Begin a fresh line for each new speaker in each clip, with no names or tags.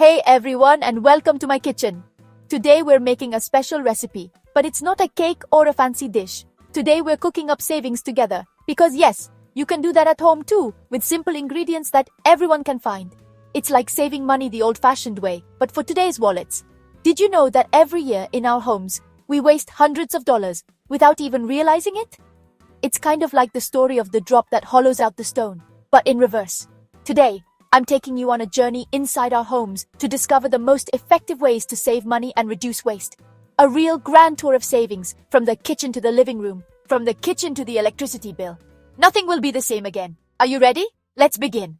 Hey everyone and welcome to my kitchen. Today we're making a special recipe, but it's not a cake or a fancy dish. Today we're cooking up savings together. Because yes, you can do that at home too, with simple ingredients that everyone can find. It's like saving money the old-fashioned way, but for today's wallets. Did you know that every year in our homes, we waste hundreds of dollars without even realizing it? It's kind of like the story of the drop that hollows out the stone, but in reverse. Today, I'm taking you on a journey inside our homes to discover the most effective ways to save money and reduce waste. A real grand tour of savings, from the kitchen to the living room, from the kitchen to the electricity bill. Nothing will be the same again. Are you ready? Let's begin.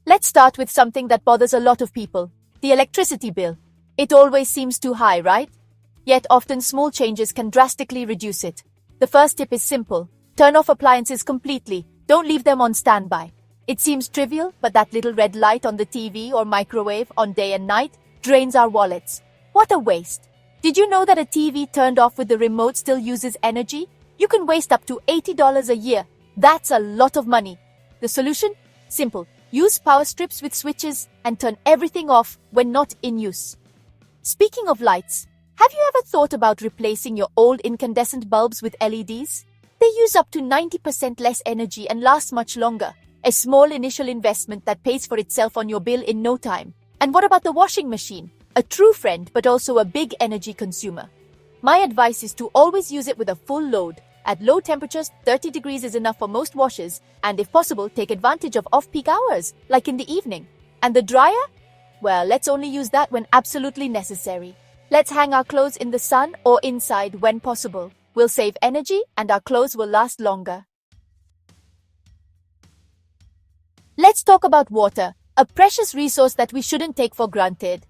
Let's start with something that bothers a lot of people, the electricity bill. It always seems too high, right? Yet often small changes can drastically reduce it. The first tip is simple. Turn off appliances completely. Don't leave them on standby. It seems trivial, but that little red light on the TV or microwave on day and night drains our wallets. What a waste! Did you know that a TV turned off with the remote still uses energy? You can waste up to $80 a year. That's a lot of money. The solution? Simple. Use power strips with switches and turn everything off when not in use. Speaking of lights, have you ever thought about replacing your old incandescent bulbs with LEDs? They use up to 90% less energy and last much longer. A small initial investment that pays for itself on your bill in no time. And what about the washing machine? A true friend, but also a big energy consumer. My advice is to always use it with a full load. At low temperatures, 30 degrees is enough for most washes, and if possible, take advantage of off-peak hours, like in the evening. And the dryer? Well, let's only use that when absolutely necessary. Let's hang our clothes in the sun or inside when possible. We'll save energy and our clothes will last longer. Let's talk about water, a precious resource that we shouldn't take for granted.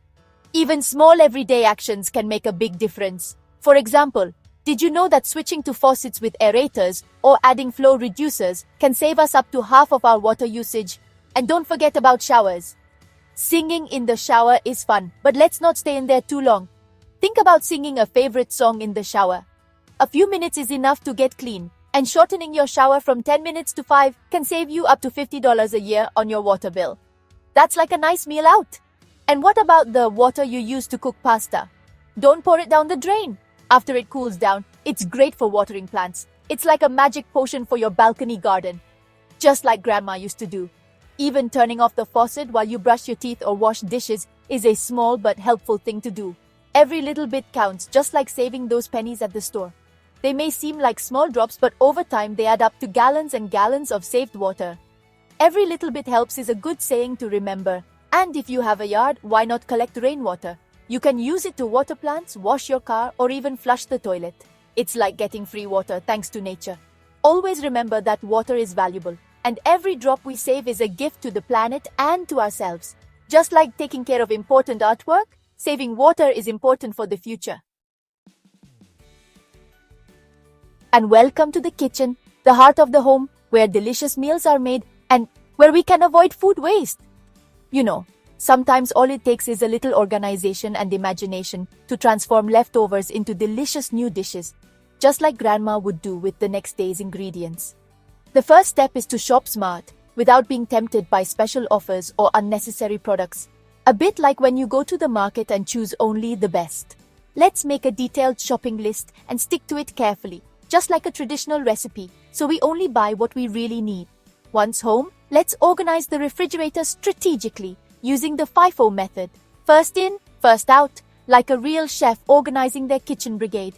Even small everyday actions can make a big difference. For example, did you know that switching to faucets with aerators or adding flow reducers can save us up to half of our water usage? And don't forget about showers. Singing in the shower is fun, but let's not stay in there too long. Think about singing a favorite song in the shower. A few minutes is enough to get clean, and shortening your shower from 10 minutes to 5 can save you up to $50 a year on your water bill. That's like a nice meal out. And what about the water you use to cook pasta? Don't pour it down the drain. After it cools down, it's great for watering plants. It's like a magic potion for your balcony garden. Just like Grandma used to do. Even turning off the faucet while you brush your teeth or wash dishes is a small but helpful thing to do. Every little bit counts, just like saving those pennies at the store. They may seem like small drops, but over time they add up to gallons and gallons of saved water. Every little bit helps is a good saying to remember. And if you have a yard, why not collect rainwater? You can use it to water plants, wash your car, or even flush the toilet. It's like getting free water thanks to nature. Always remember that water is valuable, and every drop we save is a gift to the planet and to ourselves. Just like taking care of important artwork, saving water is important for the future. And welcome to the kitchen, the heart of the home, where delicious meals are made and where we can avoid food waste. You know, sometimes all it takes is a little organization and imagination to transform leftovers into delicious new dishes, just like Grandma would do with the next day's ingredients. The first step is to shop smart, without being tempted by special offers or unnecessary products. A bit like when you go to the market and choose only the best. Let's make a detailed shopping list and stick to it carefully, just like a traditional recipe, so we only buy what we really need. Once home, let's organize the refrigerator strategically, using the FIFO method. First in, first out, like a real chef organizing their kitchen brigade.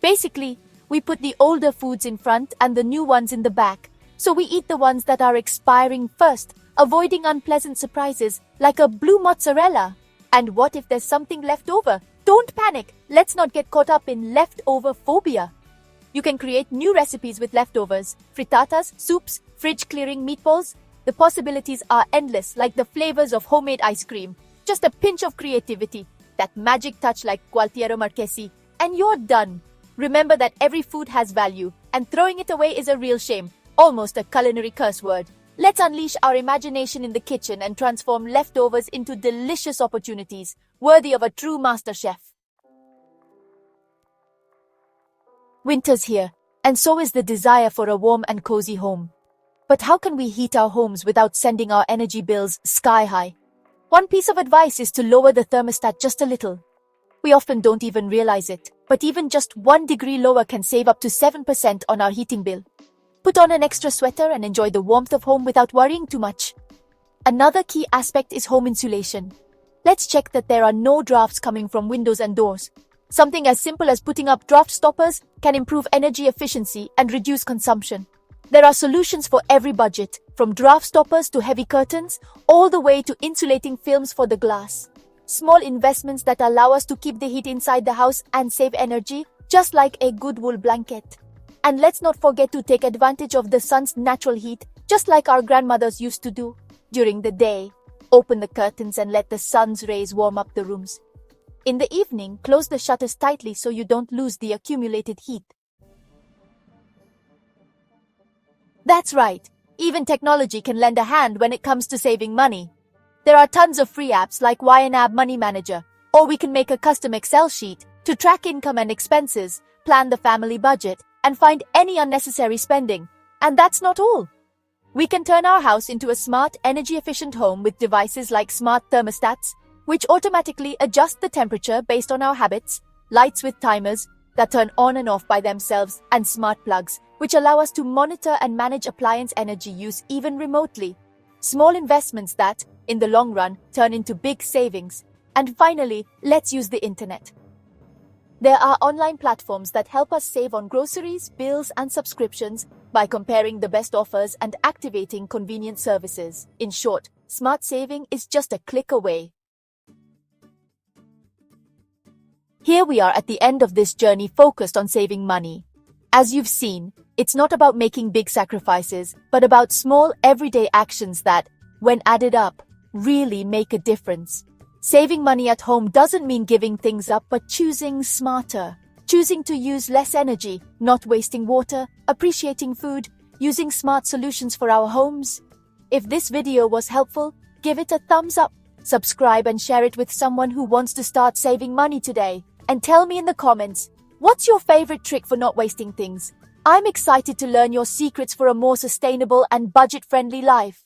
Basically, we put the older foods in front and the new ones in the back, so we eat the ones that are expiring first, avoiding unpleasant surprises like a blue mozzarella. And what if there's something left over? Don't panic, let's not get caught up in leftover phobia. You can create new recipes with leftovers, frittatas, soups, fridge-clearing meatballs. The possibilities are endless, like the flavors of homemade ice cream. Just a pinch of creativity, that magic touch like Gualtiero Marchesi, and you're done. Remember that every food has value, and throwing it away is a real shame, almost a culinary curse word. Let's unleash our imagination in the kitchen and transform leftovers into delicious opportunities, worthy of a true master chef. Winter's here, and so is the desire for a warm and cozy home. But how can we heat our homes without sending our energy bills sky high? One piece of advice is to lower the thermostat just a little. We often don't even realize it, but even just 1 degree lower can save up to 7% on our heating bill. Put on an extra sweater and enjoy the warmth of home without worrying too much. Another key aspect is home insulation. Let's check that there are no drafts coming from windows and doors. Something as simple as putting up draft stoppers can improve energy efficiency and reduce consumption. There are solutions for every budget, from draft stoppers to heavy curtains, all the way to insulating films for the glass. Small investments that allow us to keep the heat inside the house and save energy, just like a good wool blanket. And let's not forget to take advantage of the sun's natural heat, just like our grandmothers used to do. During the day, open the curtains and let the sun's rays warm up the rooms. In the evening, close the shutters tightly so you don't lose the accumulated heat. That's right, even technology can lend a hand when it comes to saving money. There are tons of free apps like YNAB Money Manager, or we can make a custom Excel sheet to track income and expenses, plan the family budget, and find any unnecessary spending. And that's not all. We can turn our house into a smart, energy-efficient home with devices like smart thermostats, which automatically adjust the temperature based on our habits, lights with timers that turn on and off by themselves, and smart plugs, which allow us to monitor and manage appliance energy use even remotely. Small investments that, in the long run, turn into big savings. And finally, let's use the internet. There are online platforms that help us save on groceries, bills, and subscriptions by comparing the best offers and activating convenient services. In short, smart saving is just a click away. Here we are at the end of this journey focused on saving money. As you've seen, it's not about making big sacrifices, but about small, everyday actions that, when added up, really make a difference. Saving money at home doesn't mean giving things up, but choosing smarter. Choosing to use less energy, not wasting water, appreciating food, using smart solutions for our homes. If this video was helpful, give it a thumbs up, subscribe and share it with someone who wants to start saving money today. And tell me in the comments, what's your favorite trick for not wasting things? I'm excited to learn your secrets for a more sustainable and budget-friendly life.